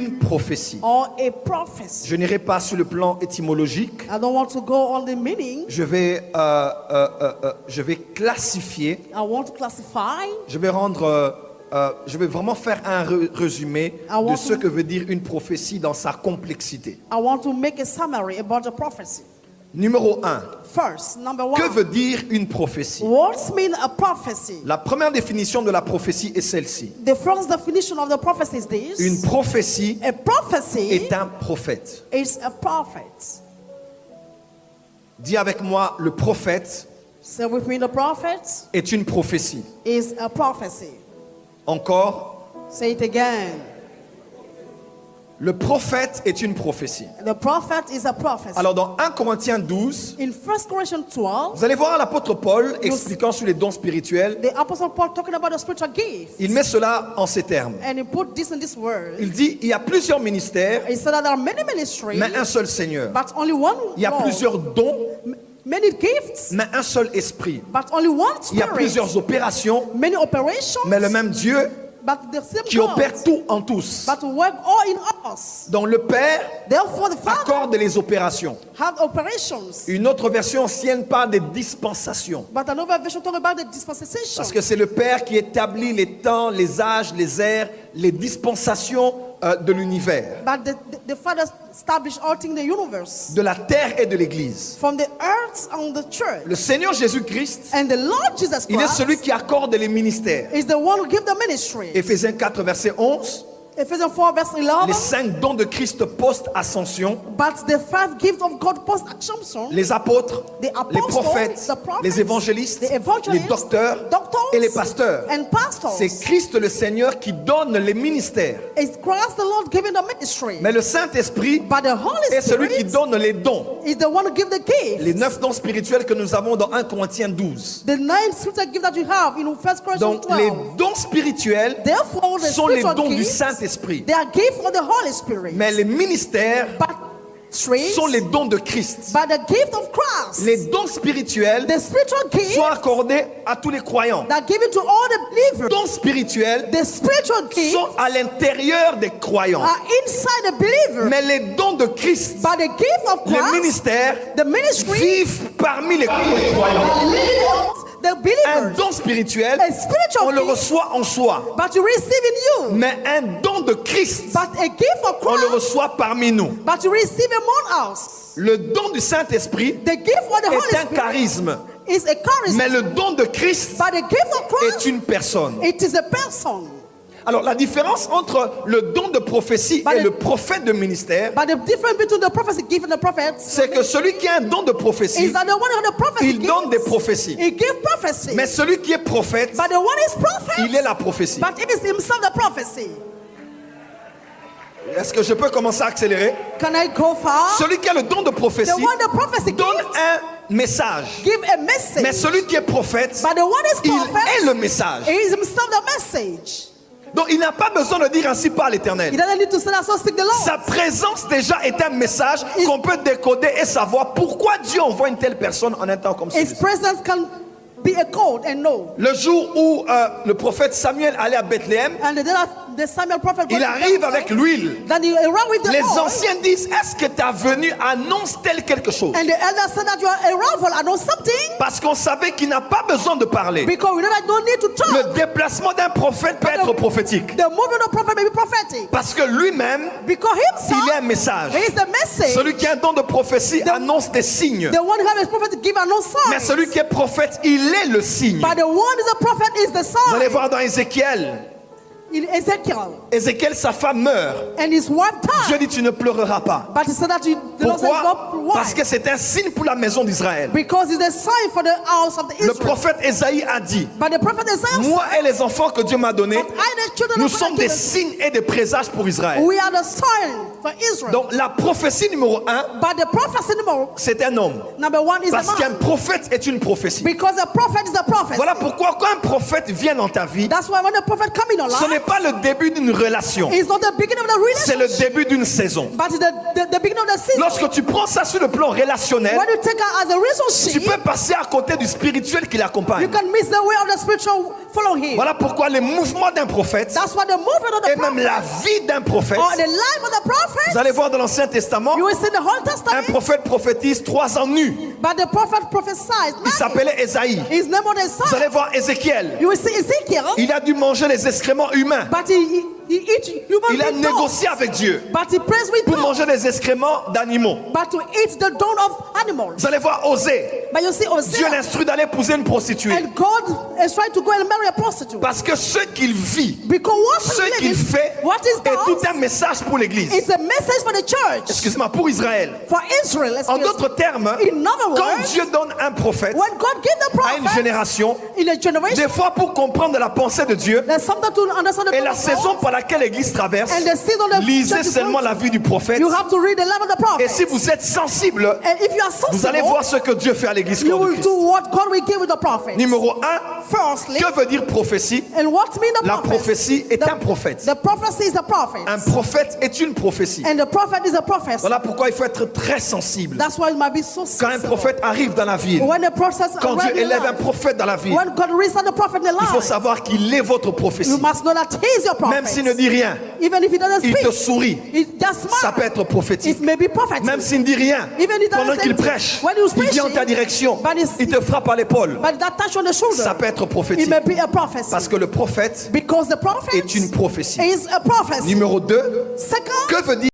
une prophétie. or a prophecy. Je n'irai pas sur le plan étymologique. I don't want to go on the meaning. Je vais classifier. I want to classify. Je vais vraiment faire un résumé de ce que veut dire une prophétie dans sa complexité. I want to make a summary about the prophecy. Numéro 1. First, number one. Que veut dire une prophétie? What means a prophecy? La première définition de la prophétie est celle-ci. The first definition of the prophecy is this. Une prophétie A prophecy est un prophète. is a prophet. Dis avec moi, le prophète Say with me, the prophet est une prophétie. is a prophecy. Encore, Say it again. le prophète est une prophétie. The prophet is a prophecy. Alors dans 1 Corinthiens 12, In 1 Corinthians 12, vous allez voir l'apôtre Paul expliquant sur les dons spirituels. the Apostle Paul talking about the spiritual gifts. Il met cela en ces termes. And he put this in this word. Il dit, il y a plusieurs ministères, He said that there are many ministries, mais un seul Seigneur. but only one Il y a Lord. plusieurs dons, Many gifts, mais un seul esprit. but only one Il y a spirit. plusieurs opérations, Many operations, mais le même Dieu but the same qui God, opère tout en tous. but work all in us. Donc le Père Therefore, the Father accorde les opérations. have operations. Une autre version ancienne parle des dispensations. But another version talk about the dispensation. Parce que c'est le Père qui établit les temps, les âges, les ères, les dispensations de l'univers, But the Father established all things in the universe, de la terre et de l'Église. from the earth and the church. Le Seigneur Jésus-Christ, And the Lord Jesus il est Christ celui qui accorde les ministères. is the one who gives the ministry. Éphésiens 4, verset 11, Ephesians 4 verse les 11. 5 dons de Christ post-ascension, But the 5 gifts of God post-assumption, les apôtres, the apostles, les prophètes, the prophets, les évangélistes, the evangelists, les docteurs doctors, et les pasteurs. and pastors. C'est Christ le Seigneur qui donne les ministères. It's Christ the Lord giving the ministry. Mais le Saint-Esprit But the Holy est celui qui Spirit donne les dons. is the one who gives the gift. Les 9 dons spirituels que nous avons dans 1 Corinthiens 12. The 9 spiritual gifts that you have in 1 Corinthians Donc 12. les dons spirituels Therefore, the sont les spiritual dons du gifts, Saint-Esprit. they are gifts of the Holy Spirit. Mais les ministères But streams, sont les dons de Christ. but the gift of Christ, Les dons spirituels the spiritual gifts sont accordés à tous les croyants. that give it to all the Les believers, dons spirituels the spiritual gifts sont à l'intérieur des croyants. are inside the believer. Mais les dons de Christ, But the gift of les Christ, ministères, the ministry, vivent parmi les croyants. the Un believers, don spirituel, a on spiritual le gift, reçoit en soi. but you receive in you. Mais un don de Christ, But a gift of on le Christ, reçoit parmi nous. but you receive among us. Le don du Saint-Esprit The gift of the Holy est un Spirit charisme. is a charism. Mais le don de Christ But the gift of est Christ, une personne. it is a person. Alors la différence entre le don de prophétie But et the- le prophète de ministère, But the difference between the prophecy gift and the prophet c'est que celui qui a un don de is prophétie, that the one who the prophecy il donne des gives, prophéties. he gives prophecy. Mais celui qui est prophète, But the one is prophet, il est la prophétie. but it is himself the prophecy. Est-ce que je peux commencer à accélérer? Can I go far? Celui qui a le don de The prophétie one the prophecy donne gives, un message. give a message. Mais celui qui est prophète, But the one is il prophet, est le message. he is himself the message. Donc il n'a pas besoin de dire ainsi par He l'Éternel. doesn't need to say that, so speak the Lord. Sa présence déjà est un message qu'on peut décoder et savoir pourquoi Dieu envoie une telle personne en un temps comme His celui-ci. presence can be a code and know. Le jour où le prophète Samuel allait à Bethléem, And the day that the Samuel prophet il arrive avec l'huile. then he arrived with the Les oil. anciens disent, est-ce que ta venue annonce-t-elle quelque chose? And the elder said that your arrival, I know something, Parce qu'on savait qu'il n'a pas besoin de parler. because we know that you don't need to talk. Le déplacement d'un prophète peut être prophétique. The movement of the prophet may be prophetic. Parce que lui-même, Because il est un himself, message. he is the message. Celui qui a un don de prophétie annonce des signes. The one who has a prophet to give a no Mais sign. celui qui est prophète, il est le signe. But the one who is a prophet is the Vous allez sign. voir dans Ézéchiel. In Ezekiel. Ézéchiel, sa femme meurt. And his wife Dieu died. dit, tu ne pleureras pas. But he said that the Lord said, Pourquoi? "No, Parce why?" que c'est un signe pour la maison d'Israël. Because it's a sign for the house of the Le Israel. prophète Ésaïe a dit, But the prophet Isaiah moi et les enfants que Dieu m'a donnés, said, I, the children nous of God, sommes des given- signes et des présages pour Israël. we are the sign for Israel. Donc la prophétie numéro 1, But the prophecy c'est un homme. number one is Parce a qu'un man. prophète est une prophétie. Because a prophet is a prophet. Voilà pourquoi quand un prophète vient dans ta vie, That's why when the prophet come in your ce n'est n'est pas le début d'une relation. It's not the beginning of the C'est le relationship, début d'une saison. but the beginning of the season. Lorsque tu prends ça sur le plan relationnel, When you take it as a tu relationship, peux passer à côté du spirituel qui you l'accompagne. can miss the way of the spiritual follow him. Voilà pourquoi les mouvements d'un prophèt That's why the movement of the et même prophet la vie d'un prophète, or the life of the prophet, vous allez voir dans l'Ancien Testament, you will see the Old un Testament, prophète prophétise 3 ans nu. but the prophet prophesied. Il s'appelait Ésaïe. His name was Vous Isaiah. allez voir Ézéchiel. You will see Ezekiel, Il a dû manger les excréments humains. but he eat human Il a being dogs. négocié avec Dieu But he prays with pour God, manger les excréments d'animaux. but to eat the dung of animals. Vous allez voir Osée. But you see Dieu Hosea, l'instruit d'aller épouser une prostituée. and God is trying to go and marry a prostitute. Parce que ce qu'il vit, Because what ce he qu'il lives, fait what he est tout does, un message pour l'Église. it's a message for the church, Excuse-moi, pour Israël. for Israel. En excuse me. d'autres termes, In other quand words, Dieu donne un prophète when God gave the à une prophet génération, in a generation, des fois pour comprendre la pensée de Dieu there's something to understand the et plan la of saison God, par laquelle l'Église traverse, and the season of the lisez church is seulement going la vie du prophète. through. You have to read the life of the prophet. Et si vous êtes sensible, And if you are vous allez sensible, voir ce que Dieu fait à l'Église you corps de will Christ. do what God will give with the prophet. Numéro 1, Firstly, que veut dire prophétie? and what mean the La prophet? prophétie est un prophète. The prophecy is a prophet. Un prophète est une prophétie. And the prophet is a prophet. Voilà pourquoi il faut être très sensible. That's why it might be so Quand un sensible. prophète arrive dans la ville, When the prophet quand Dieu arrives in élève un life, prophète dans la ville, when God raises the prophet in the il faut life, savoir qu'il est votre you prophétie. must know that he is your prophet. Même s'il ne dit rien, Even if he doesn't il te speak, sourit. he just Ça peut smiles. être prophétique. It may be prophetic. Même s'il ne dit rien, Even if he pendant doesn't qu'il say prêche, when he was il vient en preaching, ta direction, but il te frappe à l'épaule. But that touch on the shoulder, Ça peut être it prophétique. may be a prophecy. Parce que le prophète Because the prophet est une prophétie. is a prophecy. Numéro 2, Second, que veut dire